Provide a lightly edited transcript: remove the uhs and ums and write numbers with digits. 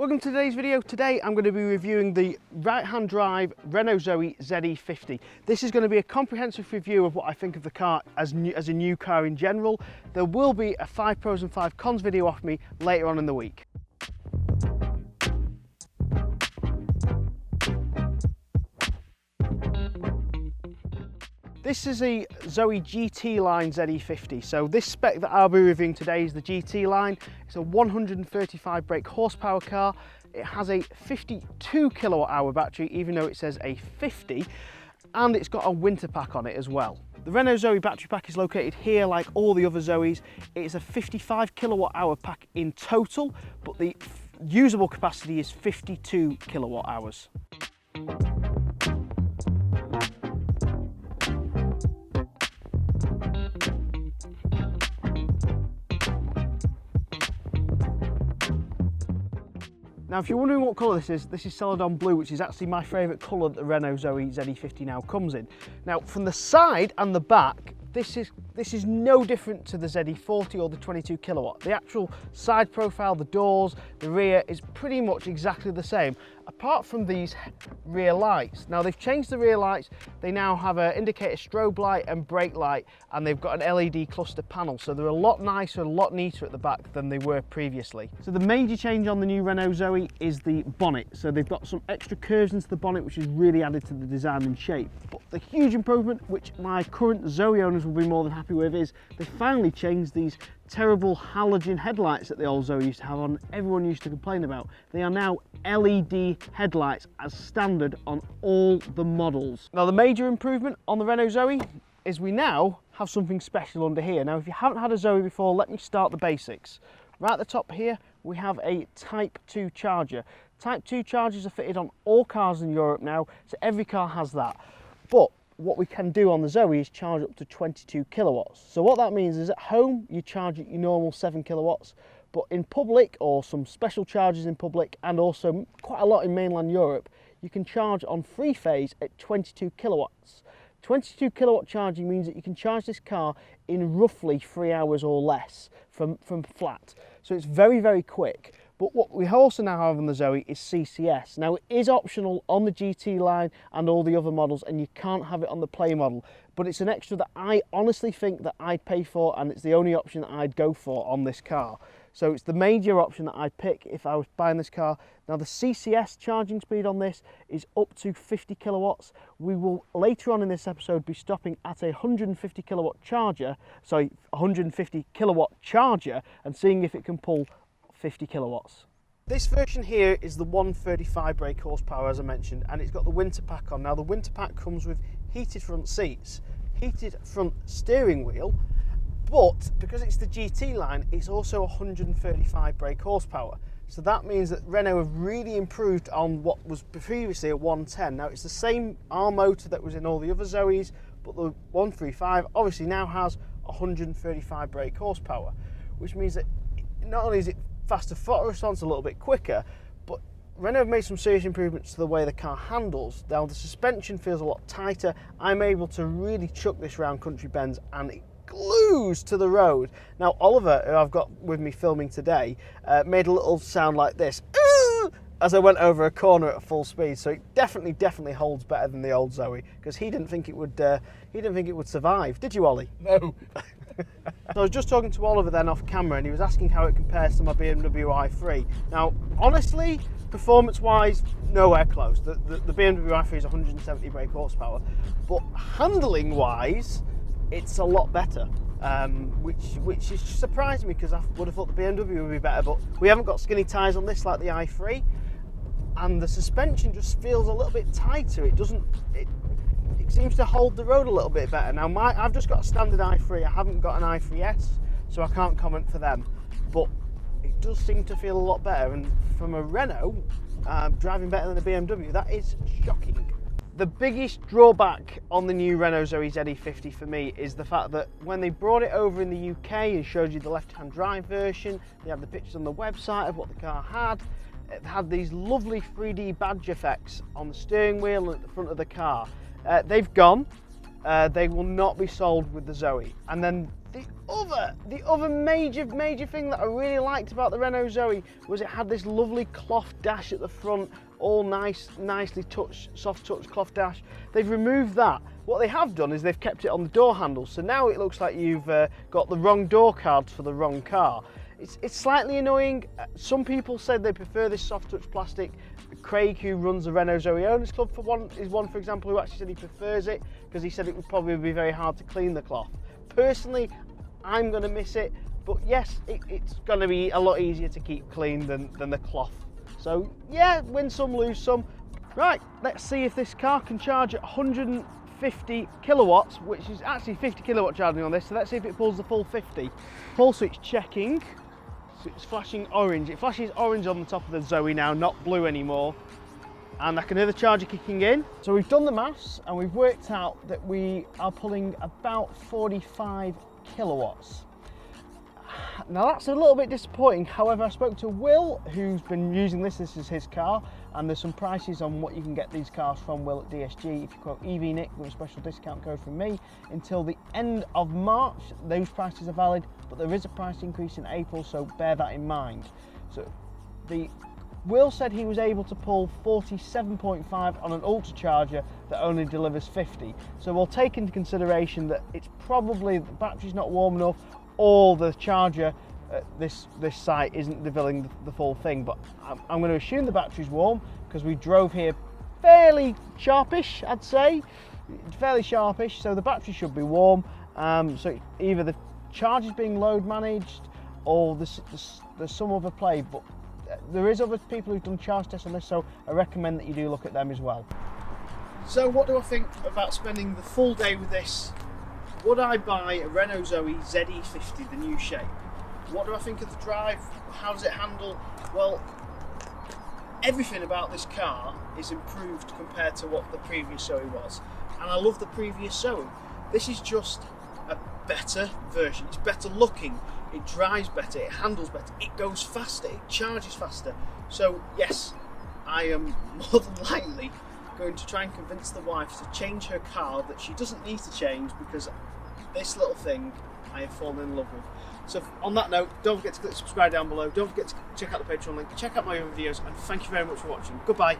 Welcome to today's video. Today I'm going to be reviewing the right-hand drive Renault Zoe ZE50. This is going to be a comprehensive review of what I think of the car as a new car in general. There will be a 5 pros and 5 cons video off me later on in the week. This is a Zoe GT Line ZE50. So this spec that I'll be reviewing today is the GT Line. It's a 135 brake horsepower car. It has a 52 kilowatt hour battery, even though it says a 50, and it's got a winter pack on it as well. The Renault Zoe battery pack is located here like all the other Zoes. It's a 55 kilowatt hour pack in total, but the usable capacity is 52 kilowatt hours. Now, if you're wondering what colour this is Celadon blue, which is actually my favourite colour that the Renault Zoe ZE50 now comes in. Now, from the side and the back, this is no different to the ZE40 or the 22 kilowatt. The actual side profile, the doors, the rear is pretty much exactly the same, apart from these rear lights. Now, they've changed the rear lights. They now have an indicator strobe light and brake light, and they've got an LED cluster panel. So they're a lot nicer, a lot neater at the back than they were previously. So the major change on the new Renault Zoe is the bonnet. So they've got some extra curves into the bonnet, which has really added to the design and shape. But the huge improvement, which my current Zoe owners will be more than happy with, is they finally changed these terrible halogen headlights that the old Zoe used to have on. Everyone used to complain about. They are now LED headlights as standard on all the models. Now, the major improvement on the Renault Zoe is we now have something special under here. Now, if you haven't had a Zoe before, let me start the basics. Right at the top here, we have a Type 2 charger. Type 2 chargers are fitted on all cars in Europe now, so every car has that. But what we can do on the Zoe is charge up to 22 kilowatts. So what that means is at home you charge at your normal 7 kilowatts, but in public, or some special chargers in public, and also quite a lot in mainland Europe, you can charge on free phase at 22 kilowatts. 22 kilowatt charging means that you can charge this car in roughly 3 hours or less from flat. So it's very, very quick. But what we also now have on the Zoe is CCS. Now, it is optional on the GT line and all the other models, and you can't have it on the Play model, but it's an extra that I honestly think that I'd pay for, and it's the only option that I'd go for on this car. So it's the major option that I'd pick if I was buying this car. Now, the CCS charging speed on this is up to 50 kilowatts. We will later on in this episode be stopping at a 150 kilowatt charger, sorry, 150 kilowatt charger, and seeing if it can pull 50 kilowatts. This version here is the 135 brake horsepower, as I mentioned, and it's got the winter pack on. Now, the winter pack comes with heated front seats, heated front steering wheel, but because it's the GT line, it's also 135 brake horsepower. So that means that Renault have really improved on what was previously a 110. Now, it's the same arm motor that was in all the other Zoes, but the 135 obviously now has 135 brake horsepower, which means that not only is it faster throttle response, a little bit quicker, but Renault have made some serious improvements to the way the car handles. Now, the suspension feels a lot tighter. I'm able to really chuck this round country bends, and it glues to the road. Now, Oliver, who I've got with me filming today, made a little sound like this as I went over a corner at full speed. So it definitely holds better than the old Zoe, because he didn't think it would survive. Did you, Ollie? No. So I was just talking to Oliver then off camera, and he was asking how it compares to my BMW i3. Now, honestly, performance-wise, nowhere close. The BMW i3 is 170 brake horsepower, but handling-wise, it's a lot better, which is surprising me, because I would have thought the BMW would be better. But we haven't got skinny tyres on this like the i3, and the suspension just feels a little bit tighter. It seems to hold the road a little bit better. Now, I've just got a standard i3. I haven't got an i3S, so I can't comment for them, but it does seem to feel a lot better. And from a Renault, driving better than a BMW, that is shocking. The biggest drawback on the new Renault Zoe ZE50 for me is the fact that when they brought it over in the UK and showed you the left-hand drive version, they had the pictures on the website of what the car had. It had these lovely 3D badge effects on the steering wheel and at the front of the car. They've gone. They will not be sold with the Zoe. And then The other major thing that I really liked about the Renault Zoe was it had this lovely cloth dash at the front, all nicely touched, soft touch cloth dash. They've removed that. What they have done is they've kept it on the door handle, so now it looks like you've got the wrong door cards for the wrong car. It's slightly annoying. Some people said they prefer this soft touch plastic. Craig, who runs the Renault Zoe Owners Club is one, for example, who actually said he prefers it because he said it would probably be very hard to clean the cloth. Personally, I'm going to miss it, but yes, it's going to be a lot easier to keep clean than the cloth. So yeah, win some, lose some. Right, let's see if this car can charge at 150 kilowatts, which is actually 50 kilowatt charging on this, so let's see if it pulls the full 50. Pull switch checking, so it's flashing orange. It flashes orange on the top of the Zoe now, not blue anymore. And I can hear the charger kicking in. So we've done the maths and we've worked out that we are pulling about 45 kilowatts. Now that's a little bit disappointing. However, I spoke to Will, who's been using this is his car, and there's some prices on what you can get these cars from Will at DSG. If you quote EVNick with a special discount code from me until the end of March, those prices are valid, but there is a price increase in April, so bear that in mind. So Will said he was able to pull 47.5 on an Ultra charger that only delivers 50. So we'll take into consideration that it's probably the battery's not warm enough, or the charger at this site isn't delivering the full thing. But I'm going to assume the battery's warm because we drove here fairly sharpish, I'd say. Fairly sharpish, so the battery should be warm. So either the charge is being load managed or there's some other play. But there is other people who've done charge tests on this, so I recommend that you do look at them as well. So what do I think about spending the full day with this? Would I buy a Renault Zoe ZE50, the new shape? What do I think of the drive? How does it handle? Well, everything about this car is improved compared to what the previous Zoe was. And I love the previous Zoe. This is just a better version. It's better looking. It drives better, it handles better, it goes faster, it charges faster. So yes, I am more than likely going to try and convince the wife to change her car that she doesn't need to change, because this little thing I have fallen in love with. So on that note, don't forget to click subscribe down below, don't forget to check out the Patreon link, check out my other videos, and thank you very much for watching. Goodbye.